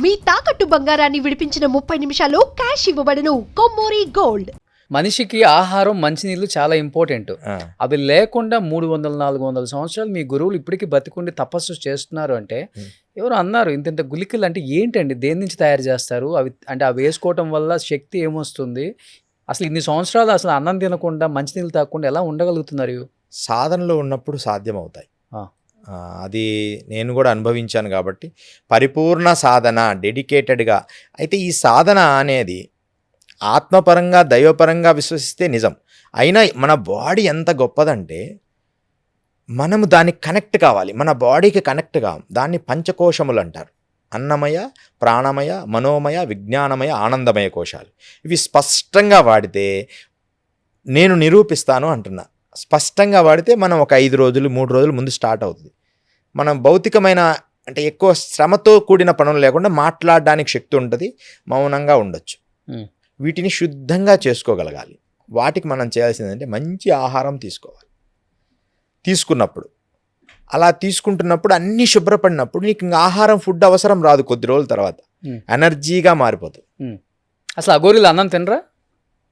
మీ తాకట్టు బంగారాన్ని విడిపించిన 30 నిమిషాల్లో క్యాష్ ఇవ్వబడును. కొమ్మూరి గోల్డ్. మనిషికి ఆహారం మంచినీళ్ళు చాలా ఇంపార్టెంట్. అవి లేకుండా 300-400 సంవత్సరాలు మీ గురువులు ఇప్పటికీ బతికుండి తపస్సు చేస్తున్నారు అంటే ఎవరు అన్నారు ఇంత గుళికలు అంటే ఏంటండి, దేని నుంచి తయారు చేస్తారు అవి అంటే అవి వేసుకోవటం వల్ల శక్తి ఏమొస్తుంది, అసలు ఇన్ని సంవత్సరాలు అసలు అన్నం తినకుండా మంచినీళ్ళు తాగకుండా ఎలా ఉండగలుగుతున్నారు? సాధనలో ఉన్నప్పుడు సాధ్యమవుతాయి. అది నేను కూడా అనుభవించాను కాబట్టి పరిపూర్ణ సాధన డెడికేటెడ్గా. అయితే ఈ సాధన అనేది ఆత్మపరంగా దైవపరంగా విశ్వసిస్తే నిజం. అయినా మన బాడీ ఎంత గొప్పదంటే మనము దానికి కనెక్ట్ కావాలి, మన బాడీకి కనెక్ట్ కావాలి. దాన్ని పంచకోశములు అంటారు. అన్నమయ, ప్రాణమయ, మనోమయ, విజ్ఞానమయ, ఆనందమయ కోశాలు. ఇవి స్పష్టంగా వాడితే నేను నిరూపిస్తాను అంటున్నా. స్పష్టంగా వాడితే మనం ఒక 5 రోజులు 3 రోజులు ముందు స్టార్ట్ అవుతుంది. మనం భౌతికమైన అంటే ఎక్కువ శ్రమతో కూడిన పనులు లేకుండా మాట్లాడడానికి శక్తి ఉంటుంది, మౌనంగా ఉండొచ్చు. వీటిని శుద్ధంగా చేసుకోగలగాలి. వాటికి మనం చేయాల్సిందంటే మంచి ఆహారం తీసుకోవాలి. తీసుకున్నప్పుడు అలా తీసుకుంటున్నప్పుడు అన్నీ శుభ్రపడినప్పుడు నీకు ఇంకా ఆహారం ఫుడ్ అవసరం రాదు. కొద్ది రోజుల తర్వాత ఎనర్జీగా మారిపోతుంది. అసలు అఘోరీలు అన్నం తినరా,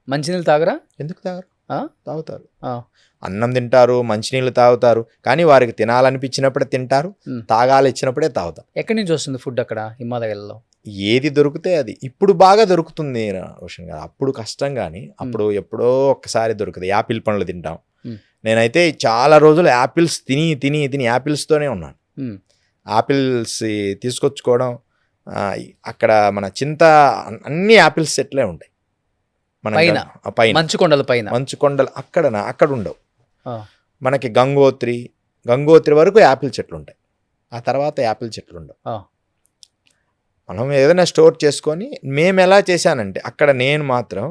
మంచినీళ్ళు తాగరా? ఎందుకు తాగరు? తాగుతారు. అన్నం తింటారు, మంచినీళ్ళు తాగుతారు. కానీ వారికి తినాలనిపించినప్పుడే తింటారు, తాగాలి ఇచ్చినప్పుడే తాగుతారు. ఎక్కడి నుంచి వస్తుంది ఫుడ్ అక్కడ హిమాలయాల్లో? ఏది దొరికితే అది. ఇప్పుడు బాగా దొరుకుతుంది రోషన్ గారు. అప్పుడు కష్టం, కానీ అప్పుడు ఎప్పుడో ఒక్కసారి దొరుకుతుంది. యాపిల్ పండ్లు తింటాం. నేనైతే చాలా రోజులు యాపిల్స్ తిని తిని తిని యాపిల్స్తోనే ఉన్నాను. యాపిల్స్ తీసుకొచ్చుకోవడం, అక్కడ మన చింత అన్ని యాపిల్స్ చెట్లే ఉంటాయి. మన పైన మంచుకొండల పైన, మంచుకొండలు అక్కడ ఉండవు. మనకి గంగోత్రి వరకు యాపిల్ చెట్లు ఉంటాయి. ఆ తర్వాత యాపిల్ చెట్లు ఉండవు. మనం ఏదైనా స్టోర్ చేసుకొని మేము ఎలా చేశానంటే అక్కడ నేను మాత్రం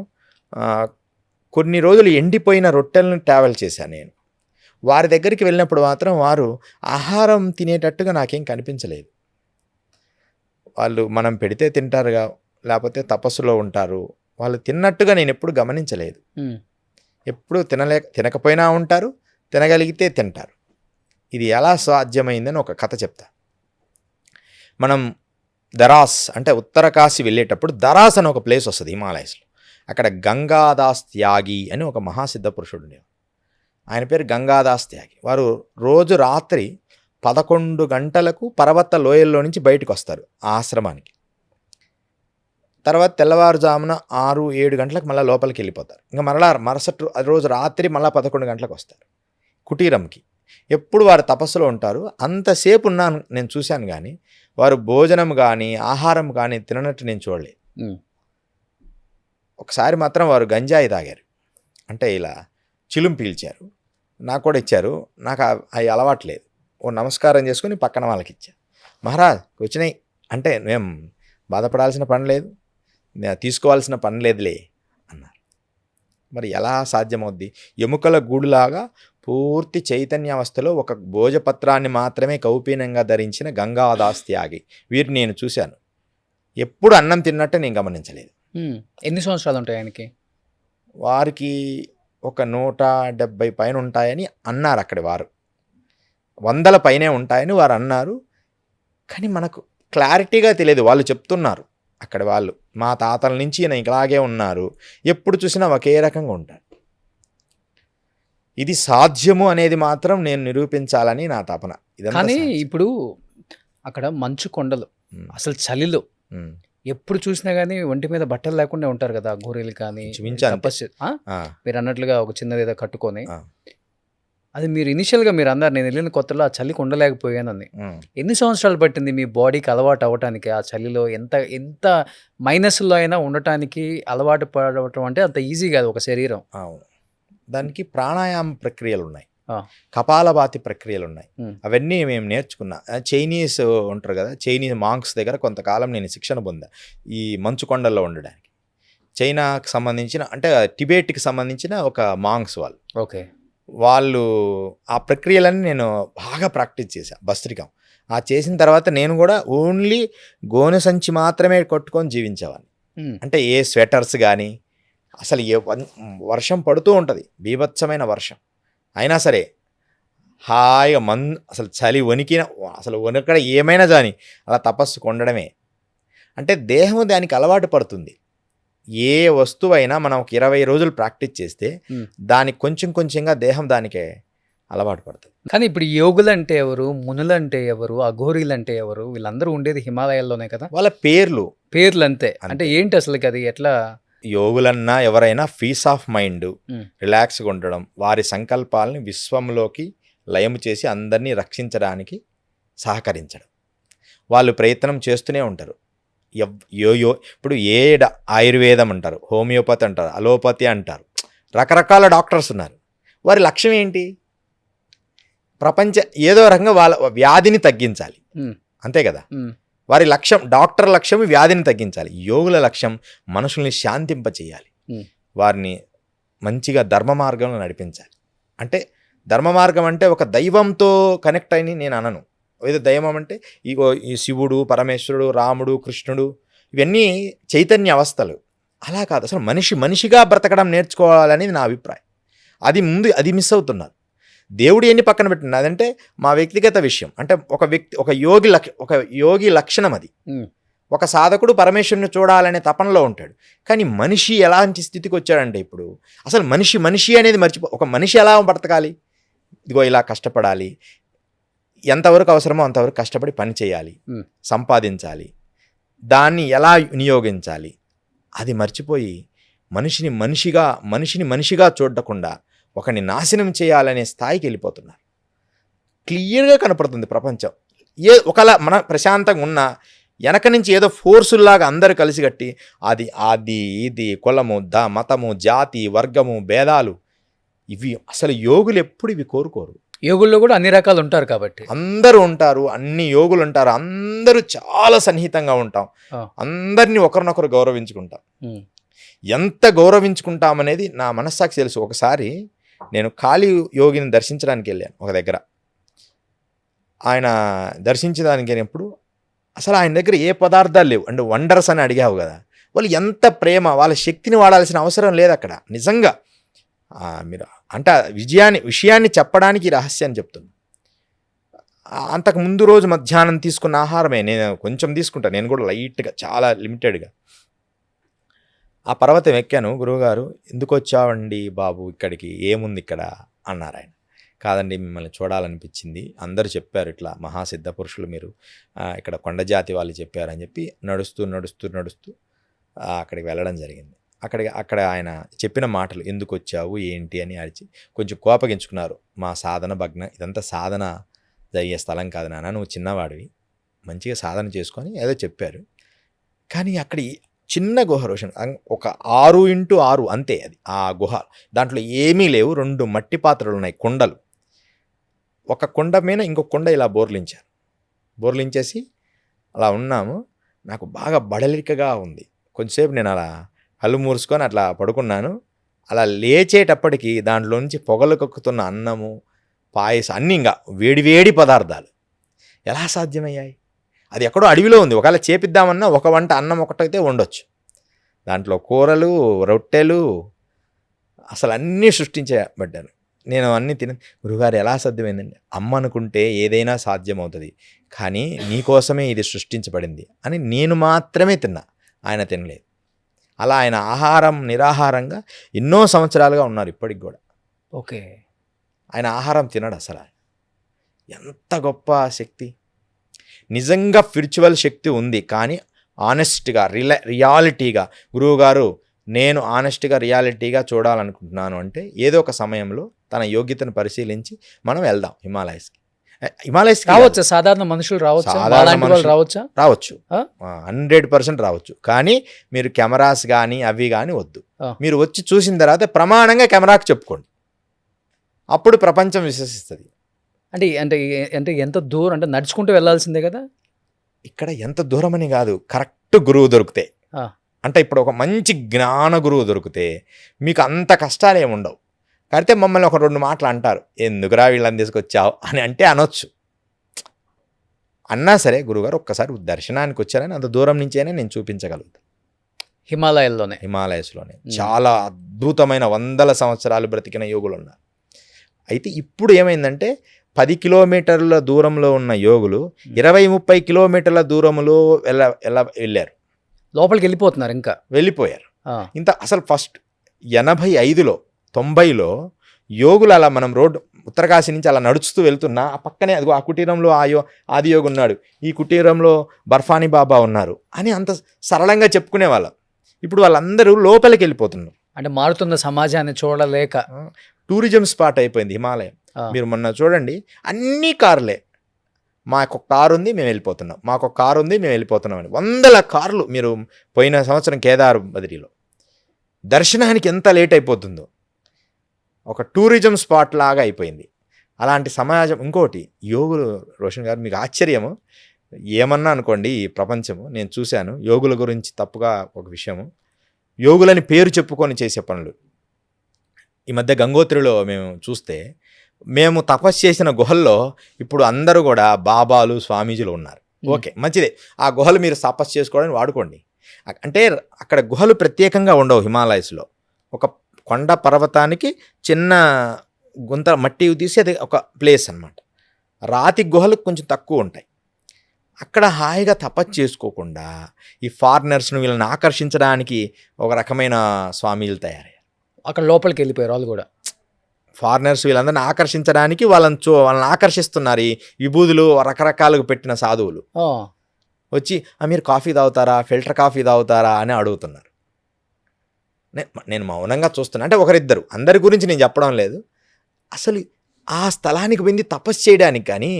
కొన్ని రోజులు ఎండిపోయిన రొట్టెలను ట్రావెల్ చేశాను. నేను వారి దగ్గరికి వెళ్ళినప్పుడు మాత్రం వారు ఆహారం తినేటట్టుగా నాకేం కనిపించలేదు. వాళ్ళు మనం పెడితే తింటారుగా, లేకపోతే తపస్సులో ఉంటారు. వాళ్ళు తిన్నట్టుగా నేను ఎప్పుడు గమనించలేదు. ఎప్పుడు తినకపోయినా ఉంటారు, తినగలిగితే తింటారు. ఇది ఎలా సాధ్యమైందని ఒక కథ చెప్తా. మనం దరాస్ అంటే ఉత్తర కాశీ వెళ్ళేటప్పుడు దరాస్ అని ఒక ప్లేస్ వస్తుంది హిమాలయస్లో. అక్కడ గంగాదాస్ త్యాగి అని ఒక మహాసిద్ధ పురుషుడు ఉండేవారు. ఆయన పేరు గంగాదాస్ త్యాగి. వారు రోజు రాత్రి 11 గంటలకు పర్వత లోయల్లో నుంచి బయటకు వస్తారు ఆశ్రమానికి. తర్వాత తెల్లవారుజామున 6-7 గంటలకు మళ్ళీ లోపలికి వెళ్ళిపోతారు. ఇంకా మరుసటి రోజు రాత్రి మళ్ళీ 11 గంటలకు వస్తారు కుటీరంకి. ఎప్పుడు వారు తపస్సులో ఉంటారు. అంతసేపు ఉన్నాను నేను చూశాను, కానీ వారు భోజనం కానీ ఆహారం కానీ తిననట్టు నేను చూడలేదు. ఒకసారి మాత్రం వారు గంజాయి తాగారు. అంటే ఇలా చిలుం పీల్చారు. నాకు కూడా ఇచ్చారు. నాకు అవి అలవాట్లేదు. ఓ నమస్కారం చేసుకుని పక్కన వాళ్ళకి ఇచ్చా. మహారాజ్ వచ్చినాయి అంటే మేము బాధపడాల్సిన పని లేదు, తీసుకోవాల్సిన పని లేదులే అన్నారు. మరి ఎలా సాధ్యమవుద్ది? ఎముకల గూడులాగా పూర్తి చైతన్యావస్థలో ఒక భోజపత్రాన్ని మాత్రమే కౌపీనంగా ధరించిన గంగాదాస్ త్యాగి. వీరిని నేను చూశాను. ఎప్పుడు అన్నం తిన్నట్టు నేను గమనించలేదు. ఎన్ని సంవత్సరాలు ఉంటాయి ఆయనకి? వారికి ఒక 170 పైన ఉంటాయని అన్నారు. అక్కడి వారు 100 పైనే ఉంటాయని వారు అన్నారు. కానీ మనకు క్లారిటీగా తెలియదు. వాళ్ళు చెప్తున్నారు అక్కడ వాళ్ళు, మా తాతల నుంచి ఈయన ఇలాగే ఉన్నారు, ఎప్పుడు చూసినా ఒకే రకంగా ఉంటారు. ఇది సాధ్యము అనేది మాత్రం నేను నిరూపించాలని నా తపన. కానీ ఇప్పుడు అక్కడ మంచు కొండలు, అసలు చలిలో ఎప్పుడు చూసినా కానీ ఒంటి మీద బట్టలు లేకుండా ఉంటారు కదా గోరీలు. కానీ మీరు అన్నట్లుగా ఒక చిన్నది ఏదో కట్టుకొని, అది మీరు ఇనిషియల్గా మీరు అన్నారు నేను వెళ్ళిన కొత్తలో ఆ చలికి ఉండలేకపోయానని. ఎన్ని సంవత్సరాలు పట్టింది మీ బాడీకి అలవాటు అవ్వటానికి? ఆ చలిలో ఎంత మైనస్లో అయినా ఉండటానికి అలవాటు పడవటం అంటే అంత ఈజీ కాదు ఒక శరీరం. దానికి ప్రాణాయామ ప్రక్రియలు ఉన్నాయి, కపాలభాతి ప్రక్రియలు ఉన్నాయి. అవన్నీ మేము నేర్చుకున్నా. చైనీస్ ఉంటారు కదా, చైనీస్ మాంక్స్ దగ్గర కొంతకాలం నేను శిక్షణ పొందా ఈ మంచు కొండల్లో ఉండడానికి. చైనాకి సంబంధించిన అంటే టిబెట్కి సంబంధించిన ఒక మాంక్స్ వాళ్ళు ఆ ప్రక్రియలన్నీ నేను బాగా ప్రాక్టీస్ చేశాను. భస్త్రికం చేసిన తర్వాత నేను కూడా ఓన్లీ గోనె సంచి మాత్రమే కొట్టుకొని జీవించేవాడిని. అంటే ఏ స్వెటర్స్ కానీ, అసలు వర్షం పడుతూ ఉంటుంది, బీభత్సమైన వర్షం అయినా సరే హాయిగా అసలు చలి వణికిన అసలు వణికడ ఏమైనా కానీ అలా తపస్సుకు ఉండడమే. అంటే దేహం దానికి అలవాటు పడుతుంది. ఏ వస్తువైనా మనం ఒక 20 రోజులు ప్రాక్టీస్ చేస్తే దానికి కొంచెం కొంచెంగా దేహం దానికే అలవాటు పడుతుంది. కానీ ఇప్పుడు యోగులు అంటే ఎవరు, మునులు అంటే ఎవరు, అఘోరీలు అంటే ఎవరు? వీళ్ళందరూ ఉండేది హిమాలయాల్లోనే కదా. వాళ్ళ పేర్లు అంతే. అంటే ఏంటి అసలు అది ఎట్లా? యోగులన్నా ఎవరైనా పీస్ ఆఫ్ మైండ్, రిలాక్స్గా ఉండడం, వారి సంకల్పాలని విశ్వంలోకి లయము చేసి అందరినీ రక్షించడానికి సహకరించడం, వాళ్ళు ప్రయత్నం చేస్తూనే ఉంటారు. ఇప్పుడు ఆయుర్వేదం అంటారు, హోమియోపతి అంటారు, అలోపతి అంటారు, రకరకాల డాక్టర్స్ ఉన్నారు. వారి లక్ష్యం ఏంటి? ఏదో రకంగా వాళ్ళ వ్యాధిని తగ్గించాలి, అంతే కదా. వారి లక్ష్యం, డాక్టర్ లక్ష్యం వ్యాధిని తగ్గించాలి. యోగుల లక్ష్యం మనుషుల్ని శాంతింపచేయాలి, వారిని మంచిగా ధర్మ మార్గంలో నడిపించాలి. అంటే ధర్మ మార్గం అంటే ఒక దైవంతో కనెక్ట్ అని నేను అనను. ఏదో దైవం అంటే ఈ శివుడు, పరమేశ్వరుడు, రాముడు, కృష్ణుడు, ఇవన్నీ చైతన్య అవస్థలు. అలా కాదు, అసలు మనిషిగా బ్రతకడం నేర్చుకోవాలనేది నా అభిప్రాయం. అది మిస్ అవుతున్నారు. దేవుడు ఎన్ని పక్కన పెట్టింది, అదంటే మా వ్యక్తిగత విషయం. అంటే ఒక యోగి లక్షణం అది. ఒక సాధకుడు పరమేశ్వరుని చూడాలనే తపనలో ఉంటాడు. కానీ మనిషి ఎలాంటి స్థితికి వచ్చాడంటే ఇప్పుడు అసలు మనిషి అనేది ఒక మనిషి ఎలా బ్రతకాలి? ఇదిగో ఇలా కష్టపడాలి, ఎంతవరకు అవసరమో అంతవరకు కష్టపడి పని చేయాలి, సంపాదించాలి, దాన్ని ఎలా వినియోగించాలి, అది మర్చిపోయి మనిషిని మనిషిగా చూడకుండా ఒకని నాశనం చేయాలనే స్థాయికి వెళ్ళిపోతున్నారు. క్లియర్గా కనపడుతుంది ప్రపంచం. ఒకలా మన ప్రశాంతంగా ఉన్న వెనక నుంచి ఏదో ఫోర్సుల్లాగా అందరూ కలిసి కట్టి ఇది కులము, మతము, జాతి, వర్గము, భేదాలు, ఇవి అసలు యోగులు ఎప్పుడు ఇవి కోరుకోరు. యోగుల్లో కూడా అన్ని రకాలు ఉంటారు కాబట్టి అందరూ ఉంటారు, అన్ని యోగులు ఉంటారు, అందరూ చాలా సన్నిహితంగా ఉంటాం, అందరినీ ఒకరినొకరు గౌరవించుకుంటాం. ఎంత గౌరవించుకుంటామనేది నా మనస్సాక్షి తెలుసు. ఒకసారి నేను కాళీ యోగిని దర్శించడానికి వెళ్ళాను ఒక దగ్గర. ఆయన దర్శించడానికి వెళ్ళినప్పుడు అసలు ఆయన దగ్గర ఏ పదార్థాలు లేవు. అంటే వండర్స్ అని అడిగావు కదా, వాళ్ళు ఎంత ప్రేమ, వాళ్ళ శక్తిని వాడాల్సిన అవసరం లేదు అక్కడ. నిజంగా మీరు అంటే విషయాన్ని చెప్పడానికి రహస్యాన్ని చెప్తుంది. అంతకు ముందు రోజు మధ్యాహ్నం తీసుకున్న ఆహారమే నేను కొంచెం తీసుకుంటాను, నేను కూడా లైట్గా, చాలా లిమిటెడ్గా. ఆ పర్వతం ఎక్కాను. గురువుగారు, ఎందుకు వచ్చావండి బాబు ఇక్కడికి, ఏముంది ఇక్కడ అన్నారు ఆయన. కాదండి, మిమ్మల్ని చూడాలనిపించింది, అందరూ చెప్పారు ఇట్లా మహాసిద్ధ పురుషులు మీరు, ఇక్కడ కొండజాతి వాళ్ళు చెప్పారని చెప్పి నడుస్తూ అక్కడికి వెళ్ళడం జరిగింది. అక్కడ ఆయన చెప్పిన మాటలు, ఎందుకు వచ్చావు ఏంటి అని అడిచి కొంచెం కోపగించుకున్నారు. మా సాధన భగ్న, ఇదంతా సాధన జరిగే స్థలం కాదు నాన్న, నువ్వు చిన్నవాడివి, మంచిగా సాధన చేసుకొని ఏదో చెప్పారు. కానీ అక్కడ చిన్న గుహ రోషన్, ఒక 6x6 అంతే అది. ఆ గుహ దాంట్లో ఏమీ లేవు, 2 మట్టి పాత్రలు ఉన్నాయి, కుండలు. ఒక కుండ మీద ఇంకొక కుండ ఇలా బోర్లించేసి అలా ఉన్నాము. నాకు బాగా బడలికగా ఉంది. కొంచెంసేపు నేను అలా కళ్ళు మూసుకొని అట్లా పడుకున్నాను. అలా లేచేటప్పటికి దాంట్లో నుంచి పొగలు కక్కుతున్న అన్నము, పాయసం, అన్నీ ఇంకా వేడివేడి పదార్థాలు ఎలా సాధ్యమయ్యాయి? అది ఎక్కడో అడవిలో ఉంది. ఒకవేళ చేపిద్దామన్నా ఒక వంట అన్నం ఒకటైతే వండొచ్చు, దాంట్లో కూరలు, రొట్టెలు, అసలు అన్నీ సృష్టించబడ్డాను. నేను అన్నీ గురుగారు ఎలా సాధ్యమైందండి? అమ్మ అనుకుంటే ఏదైనా సాధ్యమవుతుంది, కానీ నీకోసమే ఇది సృష్టించబడింది అని నేను మాత్రమే తిన్నా, ఆయన తినలేదు. అలా ఆయన నిరాహారంగా ఎన్నో సంవత్సరాలుగా ఉన్నారు, ఇప్పటికి కూడా. ఓకే, ఆయన ఆహారం తినడు అసలు. ఎంత గొప్ప శక్తి! నిజంగా స్పిరిచువల్ శక్తి ఉంది, కానీ ఆనెస్ట్గా, రియాలిటీగా, గురువుగారు నేను ఆనెస్ట్గా, రియాలిటీగా చూడాలనుకుంటున్నాను అంటే ఏదో ఒక సమయంలో తన యోగ్యతను పరిశీలించి మనం వెళ్దాం హిమాలయస్కి. రావచ్చు, సాధారణ మనుషులు రావచ్చు, రావచ్చు 100% రావచ్చు. కానీ మీరు కెమెరాస్ కానీ అవి కానీ వద్దు. మీరు వచ్చి చూసిన తర్వాత ప్రమాణంగా కెమెరాకి చెప్పుకోండి, అప్పుడు ప్రపంచం విశ్వసిస్తుంది. అంటే ఎంత దూరం, అంటే నడుచుకుంటూ వెళ్ళాల్సిందే కదా. ఇక్కడ ఎంత దూరం అని కాదు, కరెక్ట్ గురువు దొరికితే, అంటే ఇప్పుడు ఒక మంచి జ్ఞాన గురువు దొరికితే మీకు అంత కష్టాలు ఏమి ఉండవు. అయితే మమ్మల్ని ఒక 2 మాటలు అంటారు, ఎందుకురా వీళ్ళని తీసుకొచ్చావు అని అంటే అనొచ్చు. అన్నా సరే గురువుగారు ఒక్కసారి దర్శనానికి వచ్చారని అంత దూరం నుంచైనా నేను చూపించగలుగుతాను. హిమాలయస్లోనే చాలా అద్భుతమైన 100 సంవత్సరాలు బ్రతికిన యోగులు ఉన్నారు. అయితే ఇప్పుడు ఏమైందంటే 10 కిలోమీటర్ల దూరంలో ఉన్న యోగులు 20-30 కిలోమీటర్ల దూరంలో వెళ్ళారు. లోపలికి వెళ్ళిపోతున్నారు ఇంకా. వెళ్ళిపోయారు. ఆ, ఇంత అసలు ఫస్ట్ 85లో 90లో యోగులు అలా మనం రోడ్డు ఉత్తరకాశీ నుంచి అలా నడుస్తూ వెళ్తున్నా ఆ పక్కనే అదిగో ఆ కుటీరంలో ఆదియోగి ఉన్నాడు, ఈ కుటీరంలో బర్ఫానీ బాబా ఉన్నారు అని అంత సరళంగా చెప్పుకునేవాళ్ళం. ఇప్పుడు వాళ్ళందరూ లోపలికి వెళ్ళిపోతున్నారు. అంటే మారుతున్న సమాజాన్ని చూడలేక టూరిజం స్పాట్ అయిపోయింది హిమాలయం. ఆ, మీరు మొన్న చూడండి, అన్ని కార్లే. మాకు ఒక కారు ఉంది మేము వెళ్ళిపోతున్నాం, మాకు ఒక కారు ఉంది మేము వెళ్ళిపోతున్నాం అని 100 కార్లు. మీరు పోయిన సంవత్సరం కేదార్ బద్రీలో దర్శనానికి ఎంత లేట్ అయిపోతుందో, ఒక టూరిజం స్పాట్ లాగా అయిపోయింది అలాంటి సమాజం. ఇంకోటి యోగులు, రోషన్ గారు మీకు ఆశ్చర్యము ఏమన్నా అనుకోండి, ఈ ప్రపంచము నేను చూశాను యోగుల గురించి తప్పుగా ఒక విషయము, యోగులని పేరు చెప్పుకొని చేసే పనులు. ఈ మధ్య గంగోత్రిలో మేము చూస్తే, మేము తపస్సు చేసిన గుహల్లో ఇప్పుడు అందరూ కూడా బాబాలు స్వామీజీలు ఉన్నారు. ఓకే, మంచిదే, ఆ గుహలు మీరు తపస్సు చేసుకోవడానికి వాడుకోండి. అంటే అక్కడ గుహలు ప్రత్యేకంగా ఉండవు హిమాలయస్లో. ఒక కొండ పర్వతానికి చిన్న గుంత మట్టి తీసి అది ఒక ప్లేస్ అన్నమాట. రాతి గుహలు కొంచెం తక్కువ ఉంటాయి. అక్కడ హాయిగా తపస్సు చేసుకోకుండా ఈ ఫారినర్స్ను వీళ్ళని ఆకర్షించడానికి ఒక రకమైన స్వామీలు తయారయ్యారు. అక్కడ లోపలికి వెళ్ళిపోయారు వాళ్ళు కూడా. ఫారినర్స్ వీళ్ళందరినీ ఆకర్షించడానికి వాళ్ళని ఆకర్షిస్తున్నారు ఈ విభూదులు రకరకాలుగా పెట్టిన సాధువులు. ఆ, వచ్చి మీరు కాఫీ తాగుతారా, ఫిల్టర్ కాఫీ తాగుతారా అని అడుగుతున్నారు. నేను మౌనంగా చూస్తున్నా. అంటే ఒకరిద్దరు, అందరి గురించి నేను చెప్పడం లేదు. అసలు ఆ స్థలానికి వెళ్ళి తపస్సు చేయడానికి కానీ,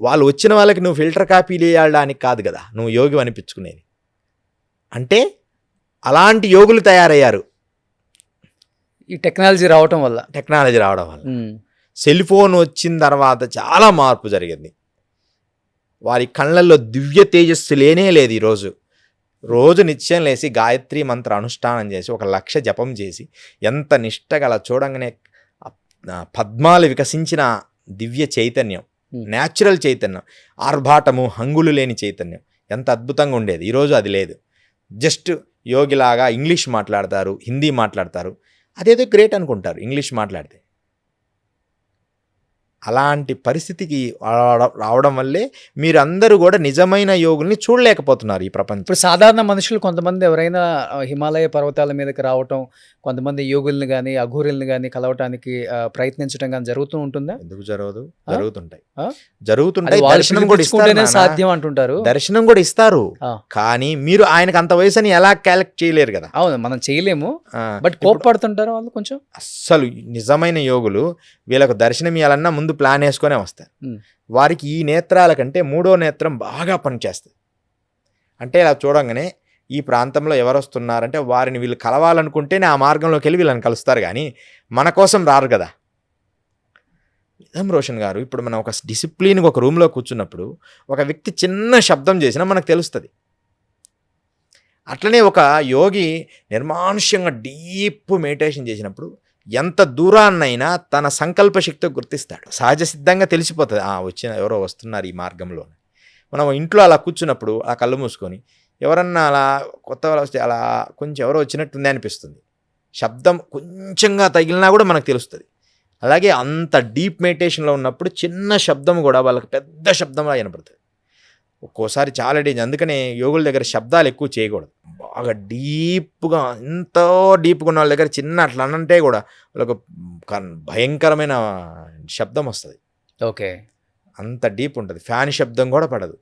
వాళ్ళు వచ్చిన వాళ్ళకి నువ్వు ఫిల్టర్ కాఫీలు వేయడానికి కాదు కదా నువ్వు యోగి అనిపించుకునేది. అంటే అలాంటి యోగులు తయారయ్యారు ఈ టెక్నాలజీ రావటం వల్ల. ఉమ్, సెల్ ఫోన్ వచ్చిన తర్వాత చాలా మార్పు జరిగింది. వారి కళ్ళల్లో దివ్య తేజస్సు లేనే లేదు. ఈరోజు రోజు నిత్యం లేచి గాయత్రి మంత్ర అనుష్ఠానం చేసి 1,00,000 జపం చేసి ఎంత నిష్టగా అలా చూడంగానే పద్మాలు వికసించిన దివ్య చైతన్యం, న్యాచురల్ చైతన్యం, ఆర్భాటము హంగులు లేని చైతన్యం ఎంత అద్భుతంగా ఉండేది. ఈరోజు అది లేదు. జస్ట్ యోగిలాగా ఇంగ్లీష్ మాట్లాడతారు, హిందీ మాట్లాడతారు, అదేదో గ్రేట్ అనుకుంటారు ఇంగ్లీష్ మాట్లాడితే. అలాంటి పరిస్థితికి రావడం వల్లే మీరందరూ కూడా నిజమైన యోగుల్ని చూడలేకపోతున్నారు ఈ ప్రపంచం. ఇప్పుడు సాధారణ మనుషులు కొంతమంది ఎవరైనా హిమాలయ పర్వతాల మీదకి రావటం, కొంతమంది యోగుల్ని కానీ అఘోరుల్ని కానీ కలవటానికి ప్రయత్నించడం కానీ జరుగుతూ ఉంటుందా? ఎందుకు జరగదు? జరుగుతుంటాయి. దర్శనం కూడా ఇస్తేనే సాధ్యం అంటుంటారు. దర్శనం కూడా ఇస్తారు, కానీ మీరు ఆయనకు అంత వయసుని ఎలా క్యాలెక్ట్ చేయలేరు కదా. అవును, మనం చేయలేము. బట్ కోప్పడుతుంటారు వాళ్ళు కొంచెం. అస్సలు నిజమైన యోగులు వీళ్ళకు దర్శనం ఇవ్వాలన్నా ముందు ప్లాన్ వేసుకొనే వస్తారు. వారికి ఈ నేత్రాల కంటే 3వ నేత్రం బాగా పనిచేస్తుంది. అంటే ఇలా చూడంగానే ఈ ప్రాంతంలో ఎవరు వస్తున్నారంటే వారిని వీళ్ళు కలవాలనుకుంటేనే ఆ మార్గంలోకి వెళ్ళి వీళ్ళని కలుస్తారు, కానీ మన కోసం రారు కదా. నిజం రోషన్ గారు, ఇప్పుడు మనం ఒక డిసిప్లిన్గా ఒక రూమ్లో కూర్చున్నప్పుడు ఒక వ్యక్తి చిన్న శబ్దం చేసినా మనకు తెలుస్తుంది. అట్లనే ఒక యోగి నిర్మానుష్యంగా డీప్ మెడిటేషన్ చేసినప్పుడు ఎంత దూరాన్నైనా తన సంకల్ప శక్తితో గుర్తిస్తాడు. సహజ సిద్ధంగా తెలిసిపోతుంది, ఎవరో వస్తున్నారు ఈ మార్గంలో. మనం ఇంట్లో అలా కూర్చున్నప్పుడు ఆ కళ్ళు మూసుకొని ఎవరన్నా అలా కొత్త వాళ్ళు వస్తే అలా కొంచెం ఎవరో వచ్చినట్టుంది అనిపిస్తుంది. శబ్దం కొంచెంగా తగిలినా కూడా మనకు తెలుస్తుంది. అలాగే అంత డీప్ మెడిటేషన్లో ఉన్నప్పుడు చిన్న శబ్దం కూడా వాళ్ళకి పెద్ద శబ్దంలా వినపడుతుంది. ఒక్కోసారి చాలా డేంజర్. అందుకనే యోగుల దగ్గర శబ్దాలు ఎక్కువ చేయకూడదు. బాగా డీప్గా, ఎంతో డీప్గా ఉన్న వాళ్ళ దగ్గర చిన్న అట్లా అనంటే కూడా వాళ్ళకు భయంకరమైన శబ్దం వస్తుంది. ఓకే, అంత డీప్ ఉంటుంది. ఫ్యాన్ శబ్దం కూడా పడదు.